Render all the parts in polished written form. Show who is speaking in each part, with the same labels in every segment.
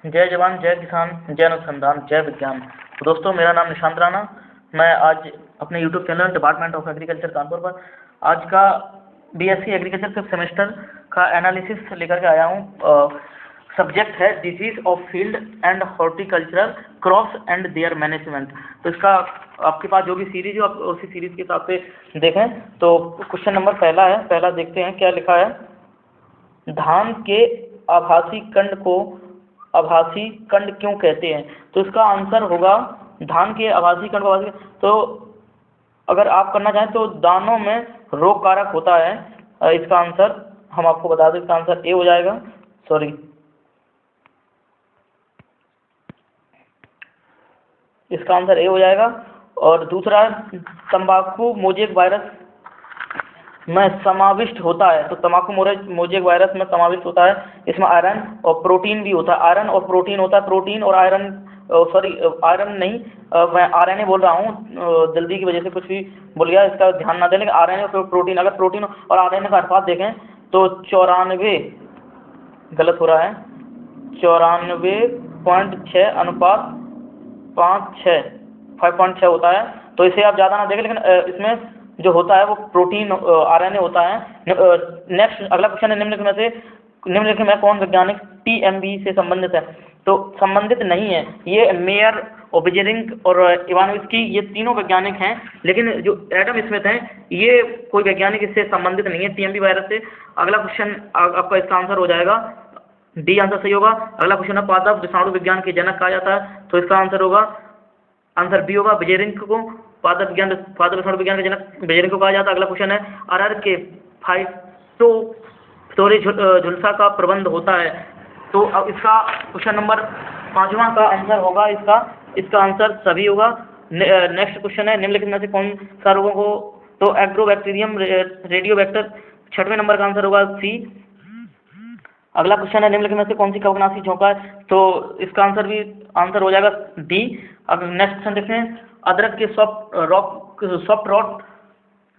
Speaker 1: जय जवान जय किसान जय अनुसंधान जय विज्ञान। तो दोस्तों, मेरा नाम निशांत राणा। मैं आज अपने YouTube channel department of agriculture Kanpur पर आज का बीएससी एग्रीकल्चर फिफ्थ सेमेस्टर का एनालिसिस लेकर के आया हूँ। सब्जेक्ट है disease of field and horticultural crops and there management. तो इसका आपके पास जो भी सीरीज हो आप उसी सीरीज के हिसाब से देखें। तो क्वेश्चन नंबर पहला देखते हैं क्या लिखा है। धान के आभासी कंड को आभासी कंड क्यों कहते हैं? तो इसका आंसर होगा धान के आभासी कंड को आभासी। तो अगर आप करना चाहें तो दानों में रोग कारक होता है। इसका आंसर हम आपको बता दें, इसका आंसर ए हो जाएगा। इसका आंसर ए हो जाएगा। और दूसरा, तंबाकू मोजेक वायरस में समाविष्ट होता है। तो तंबाकू मोजेक वायरस में समाविष्ट होता है। इसमें आयरन और प्रोटीन भी होता है। आयरन और प्रोटीन होता है। प्रोटीन और आयरन, आयरन नहीं, मैं आरएनए बोल रहा हूँ, जल्दी की वजह से कुछ भी बोल गया, इसका ध्यान ना दें। लेकिन आरएनए और प्रोटीन, अगर प्रोटीन और आरएनए का अनुपात देखें तो 94, गलत हो रहा है, 94.6 अनुपात 5.6 होता है। तो इसे आप ज़्यादा ना देखें, लेकिन इसमें जो होता है वो प्रोटीन आरएनए होता है। नेक्स्ट अगला क्वेश्चन है, निम्नलिखित में कौन वैज्ञानिक टीएमबी से संबंधित है? तो संबंधित नहीं है। ये मेयर, ओबेजेरिंक और इवानोव्स्की, ये तीनों वैज्ञानिक हैं। लेकिन जो एडम स्मिथ हैं, ये कोई वैज्ञानिक इससे संबंधित नहीं है, टीएमबी वायरस से। अगला क्वेश्चन आपका इसका आंसर हो जाएगा डी, आंसर सही होगा। अगला क्वेश्चन है पादप विषाणु विज्ञान के जनक कहा जाता है। तो इसका आंसर होगा, आंसर बी होगा, बेजेरिंक को पादप विषाणु विज्ञान के जनक बेजेरिंक को कहा जाता है। अगला क्वेश्चन है अरहर के फाइटोप्थोरी झुलसा का प्रबंध होता है। तो अब इसका क्वेश्चन नंबर 5वां का आंसर होगा, इसका आंसर सभी होगा। नेक्स्ट क्वेश्चन है, निम्नलिखित में से कौन सा रोगों को? तो एग्रोबैक्टीरियम रेडियोबैक्टर, 6वें नंबर का आंसर होगा सी। अगला क्वेश्चन है, निम्नलिखित में से कौन सी कवकनाशी झोंका है? तो इसका आंसर हो जाएगा डी। अब नेक्स्ट क्वेश्चन देखते हैं, अदरक के सॉफ्ट रॉट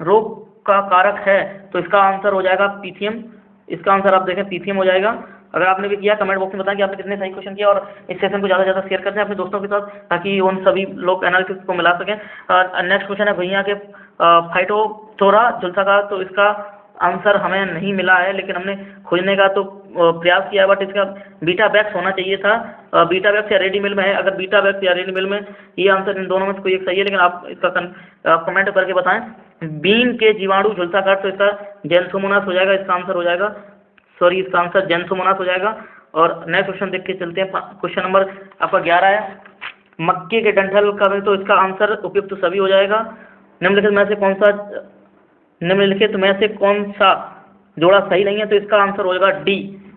Speaker 1: रोग का कारक है। तो इसका आंसर हो जाएगा पीथियम। इसका आंसर आप देखें पीथियम हो जाएगा। अगर आपने भी किया कमेंट बॉक्स में बताएं कि आपने कितने सही क्वेश्चन किया, और इस सेशन को ज़्यादा से ज़्यादा शेयर करते हैं अपने दोस्तों के साथ, ताकि उन सभी लोग एनालिसिस को मिला सकें। नेक्स्ट क्वेश्चन है भैया के फाइटोप्थोरा झुलसा का। तो इसका आंसर हमें नहीं मिला है, लेकिन हमने खोजने का तो प्रयास किया है, बट इसका बीटावैक्स होना चाहिए था। बीटावैक्स या रेडी मिल में है। अगर बीटावैक्स या रेडी मिल में, ये आंसर इन दोनों में से कोई एक सही है, लेकिन आप इसका कमेंट करके बताएं। बीन के जीवाणु झुलसा काट, तो इसका जेंसोमोनास हो जाएगा। इसका आंसर हो जाएगा, इसका आंसर जेंसोमोनास हो जाएगा। और नेक्स्ट क्वेश्चन देख के चलते हैं। क्वेश्चन नंबर आपका 11 है, मक्के के डंठल का है। तो इसका आंसर उपयुक्त सभी हो जाएगा। निम्नलिखित में से कौन सा जोड़ा सही नहीं है? तो इसका आंसर हो जाएगा डी।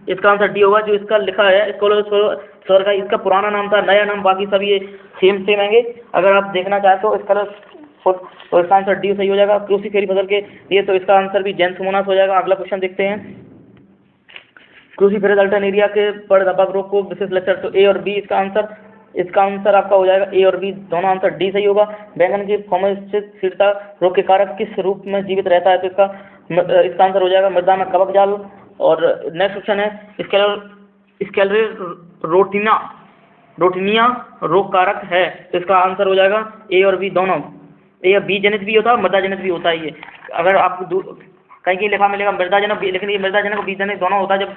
Speaker 1: इसका आंसर डी होगा। जो इसका लिखा है स्वर का, इसका पुराना नाम था, नया नाम, बाकी सब ये सेम हैंगे। अगर आप देखना चाहें तो इसका आंसर डी सही हो जाएगा। क्रूसीफेरी फसल के लिए तो इसका आंसर भी जेंसोमोनास हो जाएगा। अगला क्वेश्चन देखते हैं, क्रूसीफेरस अल्टरनेरिया के पड़ धब्बा रोग को विशेष लक्षण। तो ए और बी इसका आंसर आपका हो जाएगा। ए और बी दोनों आंसर डी सही होगा। बैंगन की फोमेसिटा रोग के कारक किस रूप में जीवित रहता है? तो इसका आंसर हो जाएगा मृदा में कवक जाल। और नेक्स्ट क्वेश्चन है, रोटिनिया रोग कारक है। तो इसका आंसर हो जाएगा ए और बी दोनों। ए बी जनित भी होता है, मृदा जनित भी होता है। ये अगर आप कहीं लिखा मिलेगा मृदा जनक, लेकिन ये मृदा जनक और बीज जनित दोनों होता है। जब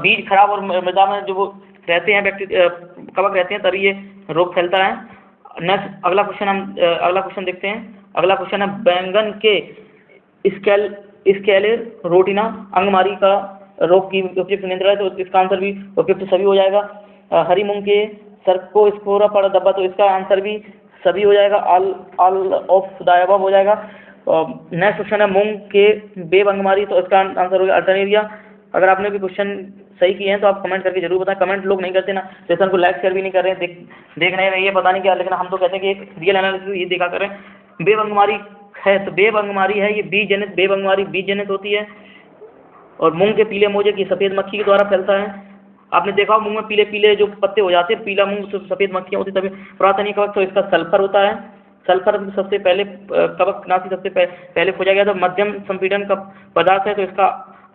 Speaker 1: बीज खराब और मृदा में जो वो रहते हैं कवक रहते हैं, तभी ये रोग फैलता है। नेक्स्ट अगला क्वेश्चन देखते हैं। अगला क्वेश्चन है, बैंगन के स्क्लेरोटिना अंगमारी का रोग की उपयुक्त नियंत्रण है। तो इसका आंसर भी उपयुक्त सभी हो जाएगा। हरी मूंग के सर्कोस्पोरा पड़ धब्बा, तो इसका आंसर भी सभी हो जाएगा। ऑल ऑफ द अबव हो जाएगा। नेक्स्ट क्वेश्चन है, मूंग के बेब अंगमारी। तो इसका आंसर हो गया अल्टरनेरिया। अगर आपने भी क्वेश्चन सही किए हैं तो आप कमेंट करके जरूर बताएं। कमेंट लोग नहीं करते ना, सेशन को लाइक शेयर भी नहीं कर रहे हैं, देख नहीं रहे, ये पता नहीं क्या। लेकिन हम तो कहते हैं कि एक रियल एनालिसिस ये देखा करें। बेब अंगमारी है, तो बेब अंगमारी है ये बीज जनित, बेब अंगमारी बीज जनित होती है। और मूंग के पीले मोजे की सफ़ेद मक्खी के द्वारा फैलता है। आपने देखा मूंग में पीले पीले जो पत्ते हो जाते हैं, पीला मूंग, तो सफ़ेद मक्खियाँ होती, तभी पुरातनी कवक। तो इसका सल्फर होता है। सल्फर सबसे पहले कवकनाशी सबसे पहले खोजा गया था। मध्यम संपीड़न का पदार्थ है, तो इसका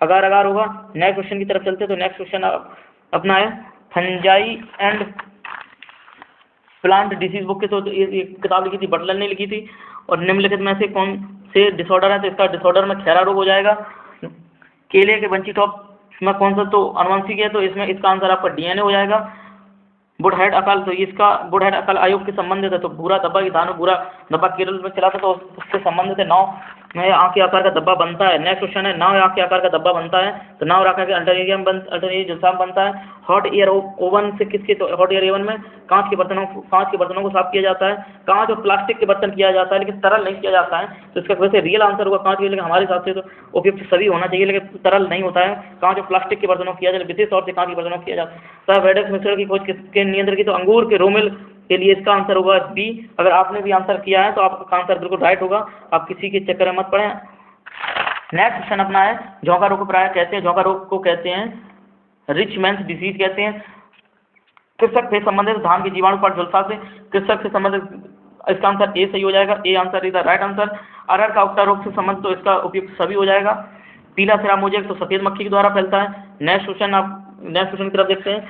Speaker 1: अगार अगार होगा। नेक्स्ट क्वेश्चन की तरफ चलते हैं। तो नेक्स्ट क्वेश्चन अपना है, fungi and plant disease book के, तो ये किताब लिखी थी, बटलर ने लिखी थी। और निम्नलिखित में से कौन से डिसऑर्डर है, तो इसका डिसऑर्डर में खैरा रोग हो जाएगा। केले के बंची टॉप में कौन सा तो अनुवांशिक है, तो इसमें इसका आंसर आपका डीएनए हो जाएगा। बुढ़हेड अकाल, तो इसका बुढ़हेड अकाल आयोग के संबंधित है, तो भूरा धब्बा की धान में भूरा धब्बा केरल में चला था, तो उससे संबंधित है। नाव में आँख के आकार का धब्बा बनता है। नेक्स्ट क्वेश्चन है, नाव आँख के आकार का धब्बा बनता है, तो नाव आकार के अल्टरनेरियम जुलसाम बनता है। हॉट एयर ओवन से किसके, तो हॉट एयर ओवन में कांच के बर्तनों को साफ किया जाता है। कांच और प्लास्टिक के बर्तन किया जाता है, लेकिन तरल नहीं किया जाता है, तो इसका वैसे रियल आंसर होगा कांच के, लेकिन हमारे हिसाब से तो उपयुक्त सभी होना चाहिए, लेकिन तरल नहीं होता है। कांच और प्लास्टिक के बर्तनों किया जाता है, विशेष तौर से कांच के बर्तनों किया जाता है। वेडेक्स मिश्रण की खोज किसके नियंत्रण की, तो अंगूर के रोमिल के लिए इसका आंसर होगा बी। अगर आपने भी आंसर किया है तो आपका आंसर बिल्कुल राइट होगा, आप किसी के चक्कर में मत पड़े। नेक्स्ट क्वेश्चन अपना है, झोंका रोग को प्राय कहते हैं, झोंका रोग को कहते हैं रिच मैन्स डिसीज कहते हैं। कृषक से संबंधित धान की जीवाणु पर झुलसा से, कृषक से संबंधित, इसका आंसर ए सही हो जाएगा, A answer is the right answer. अरहर का उगता रोग से संबंधित, तो इसका उपयुक्त सभी हो जाएगा। पीला सिरा मोजेक तो सफेद मक्खी के द्वारा फैलता है। नेक्स्ट क्वेश्चन की तरफ देखते हैं,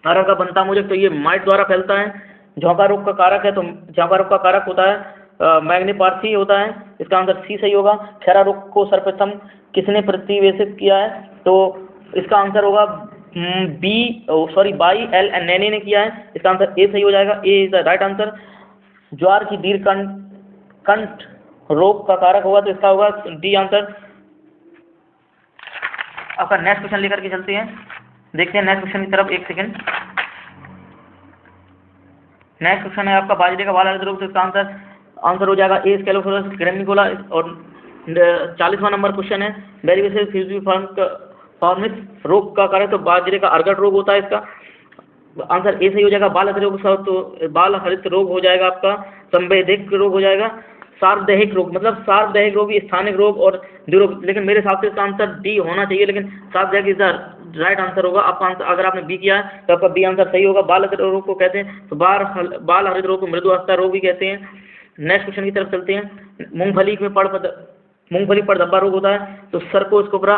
Speaker 1: अरहर का बनता मोजेक, तो ये माइट द्वारा फैलता है। झोंका रोग का कारक है, तो झोंका रोग का कारक होता है मैग्नीपार्थी होता है, इसका आंसर सी सही होगा। खैरा रोग को सर्वप्रथम किसने प्रतिवेशित किया है, तो इसका आंसर होगा बाई एल नैने ने किया है, इसका आंसर ए सही हो जाएगा, ए इज द राइट आंसर। ज्वार की दीर्घ कंठ रोग का कारक होगा, तो इसका होगा डी आंसर। आपका नेक्स्ट क्वेश्चन लेकर के चलते हैं, देखते हैं नेक्स्ट क्वेश्चन की तरफ, एक सेकंड। नेक्स्ट क्वेश्चन है आपका बाजरे का बाल रोग, तो इसका आंसर हो जाएगा ए स्केलोफोरस ग्रेमिकोला। और 40वां नंबर क्वेश्चन है, वेरिवेसिस फ्यूजिफॉर्मिस रोग का कारक, तो बाजरे का अर्गट रोग होता है, इसका आंसर ए सही हो जाएगा। बाल हरित रोग, तो बाल हरित रोग हो जाएगा आपका, संवैधिक रोग हो जाएगा। सार्वदैहिक रोग, मतलब सार्वदैहिक रोग स्थानिक रोग और द्विरोग, लेकिन मेरे हिसाब से इसका आंसर डी होना चाहिए, लेकिन सार्वदैहिक इज द राइट आंसर होगा। आपका आंसर, अगर आपने बी किया है तो आपका बी आंसर सही होगा। बाल हरित रोग को कहते हैं, तो बाल हरित रोग को मृदु अवस्था रोग भी कहते हैं। नेक्स्ट क्वेश्चन की तरफ चलते हैं, मूंगफली पर धब्बा रोग होता है, तो सर्कोस्कोपरा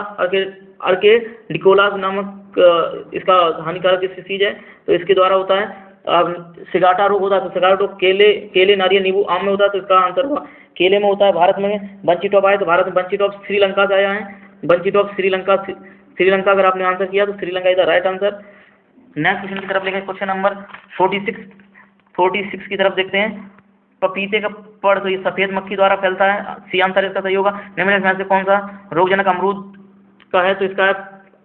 Speaker 1: अर्के डिकोलास नामक इसका हानिकारक डिसीज है, तो इसके द्वारा होता है। सिगाटा रोग होता है, तो सिगाटा रोग केले नारियल नींबू आम में होता है, तो इसका आंसर होगा केले में होता है। भारत में बंची टॉप आए, तो भारत में बंची टॉप श्रीलंका से आया है, बंची टॉप श्रीलंका अगर आपने आंसर किया तो Sri Lanka is the right answer. Next question की तरफ लेंगे, क्वेश्चन नंबर 46 की तरफ देखते हैं। पपीते का पड़, तो ये सफेद मक्खी द्वारा फैलता है, सी आंसर इसका सही होगा। निम्नलिखित में से कौन सा रोगजनक अमरूद का है, तो इसका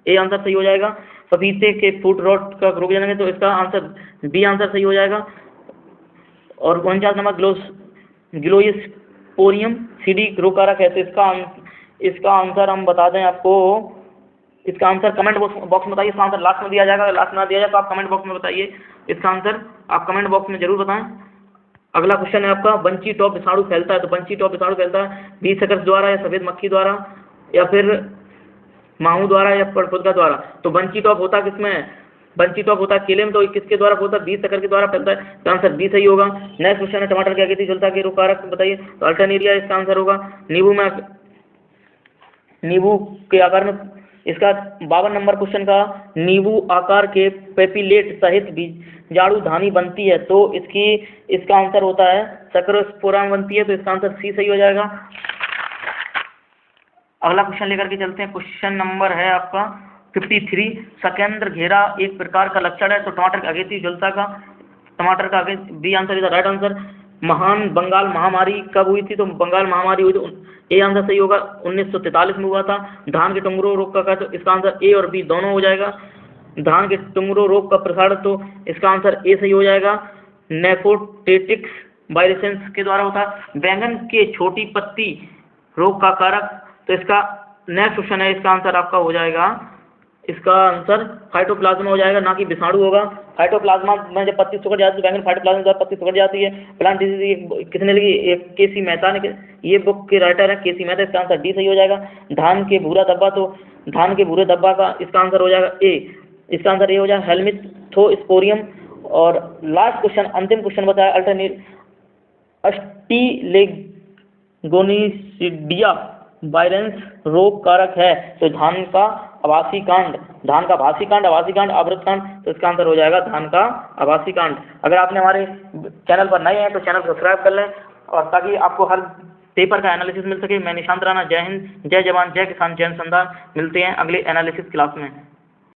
Speaker 1: ए आंसर सही हो जाएगा। पपीते के फूट रॉट का रोगजनक है, तो इसका आंसर बी आंसर सही हो जाएगा। और 49 नंबर ग्लोइस्पोरियम सीडी रोग कारक है, तो इसका आंसर हम बता दें आपको, इसका आंसर कमेंट बॉक्स में बताइए। इसका आंसर लास्ट में दिया जाएगा, लास्ट में ना दिया जाए तो आप कमेंट बॉक्स में बताइए इसका आंसर, आप कमेंट बॉक्स में जरूर बताएं। अगला क्वेश्चन है आपका, बंची टॉप विषाणु फैलता है, तो बंची टॉप विषाणु फैलता है बीज सकर्स द्वारा या सफेद मक्खी द्वारा या फिर माहू द्वारा या परपुदका द्वारा। तो बंची टॉप होता किसमें है, बंची टॉप होता है केले में, तो किसके द्वारा होता है, बीज सकर के द्वारा फैलता है, तो आंसर बी सही होगा। नेक्स्ट क्वेश्चन है, टमाटर की आकृति झुलसा के रोग कारक बताइए, तो अल्टरनेरिया इसका आंसर होगा। नींबू के आकार में, इसका 52 नंबर क्वेश्चन का, नींबू आकार के पेपिलेट सहित बीजाणु धानी बनती है, तो इसका आंसर होता है सक्रोस्पोरा बनती है, तो इसका आंसर सी सही हो जाएगा। अगला क्वेश्चन लेकर के चलते हैं, क्वेश्चन नंबर है आपका 53। सकेंद्र घेरा एक प्रकार का लक्षण है, तो टमाटर की अगेती झुलसा का, टमाटर का आगे B answer is the right answer. महान बंगाल महामारी कब हुई थी, तो बंगाल महामारी हुई थी, ए आंसर सही होगा, 1943 में हुआ था। धान के टुंगरों रोग का, तो इसका आंसर ए और बी दोनों हो जाएगा। धान के टुंगरों रोग का प्रसार, तो इसका आंसर ए सही हो जाएगा। नेफोटेटिक्स वायरसेंस के द्वारा होता है। बैंगन के छोटी पत्ती रोग का कारक, तो इसका नेक्स्ट क्वेश्चन है, इसका आंसर आपका हो जाएगा, इसका आंसर फाइटोप्लाज्मा हो जाएगा, ना कि विषाणु होगा। फाइटोप्लाज्मा में जब पत्ती सुखड़ जाती है, बैंगन फाइटोप्लाज्मा द्वारा पत्ती सुखड़ जाती है। प्लांट डिजीज किसने लिखी, एक केसी मेहता ने, ये बुक के राइटर है केसी मेहता, इसका आंसर डी सही हो जाएगा। धान के भूरा धब्बा, तो धान के भूरे धब्बा का इसका आंसर हो जाएगा ए, इसका आंसर ए हो जाएगा हेलमिथोस्पोरियम। और लास्ट क्वेश्चन, अंतिम क्वेश्चन बताया, अस्टिलेगोनिसिडिया वायरेंस रोग कारक है, तो धान का आवासी कांड धान का भासी कांड, आभासी कांड, आवृत कांड, तो इसका आंसर हो जाएगा धान का आभासी कांड। अगर आपने हमारे चैनल पर नए हैं तो चैनल सब्सक्राइब कर लें, और ताकि आपको हर पेपर का एनालिसिस मिल सके। मैं निशांत राणा, जय हिंद, जय जवान, जय किसान, जय अनुसंधान। मिलते हैं अगले एनालिसिस क्लास में।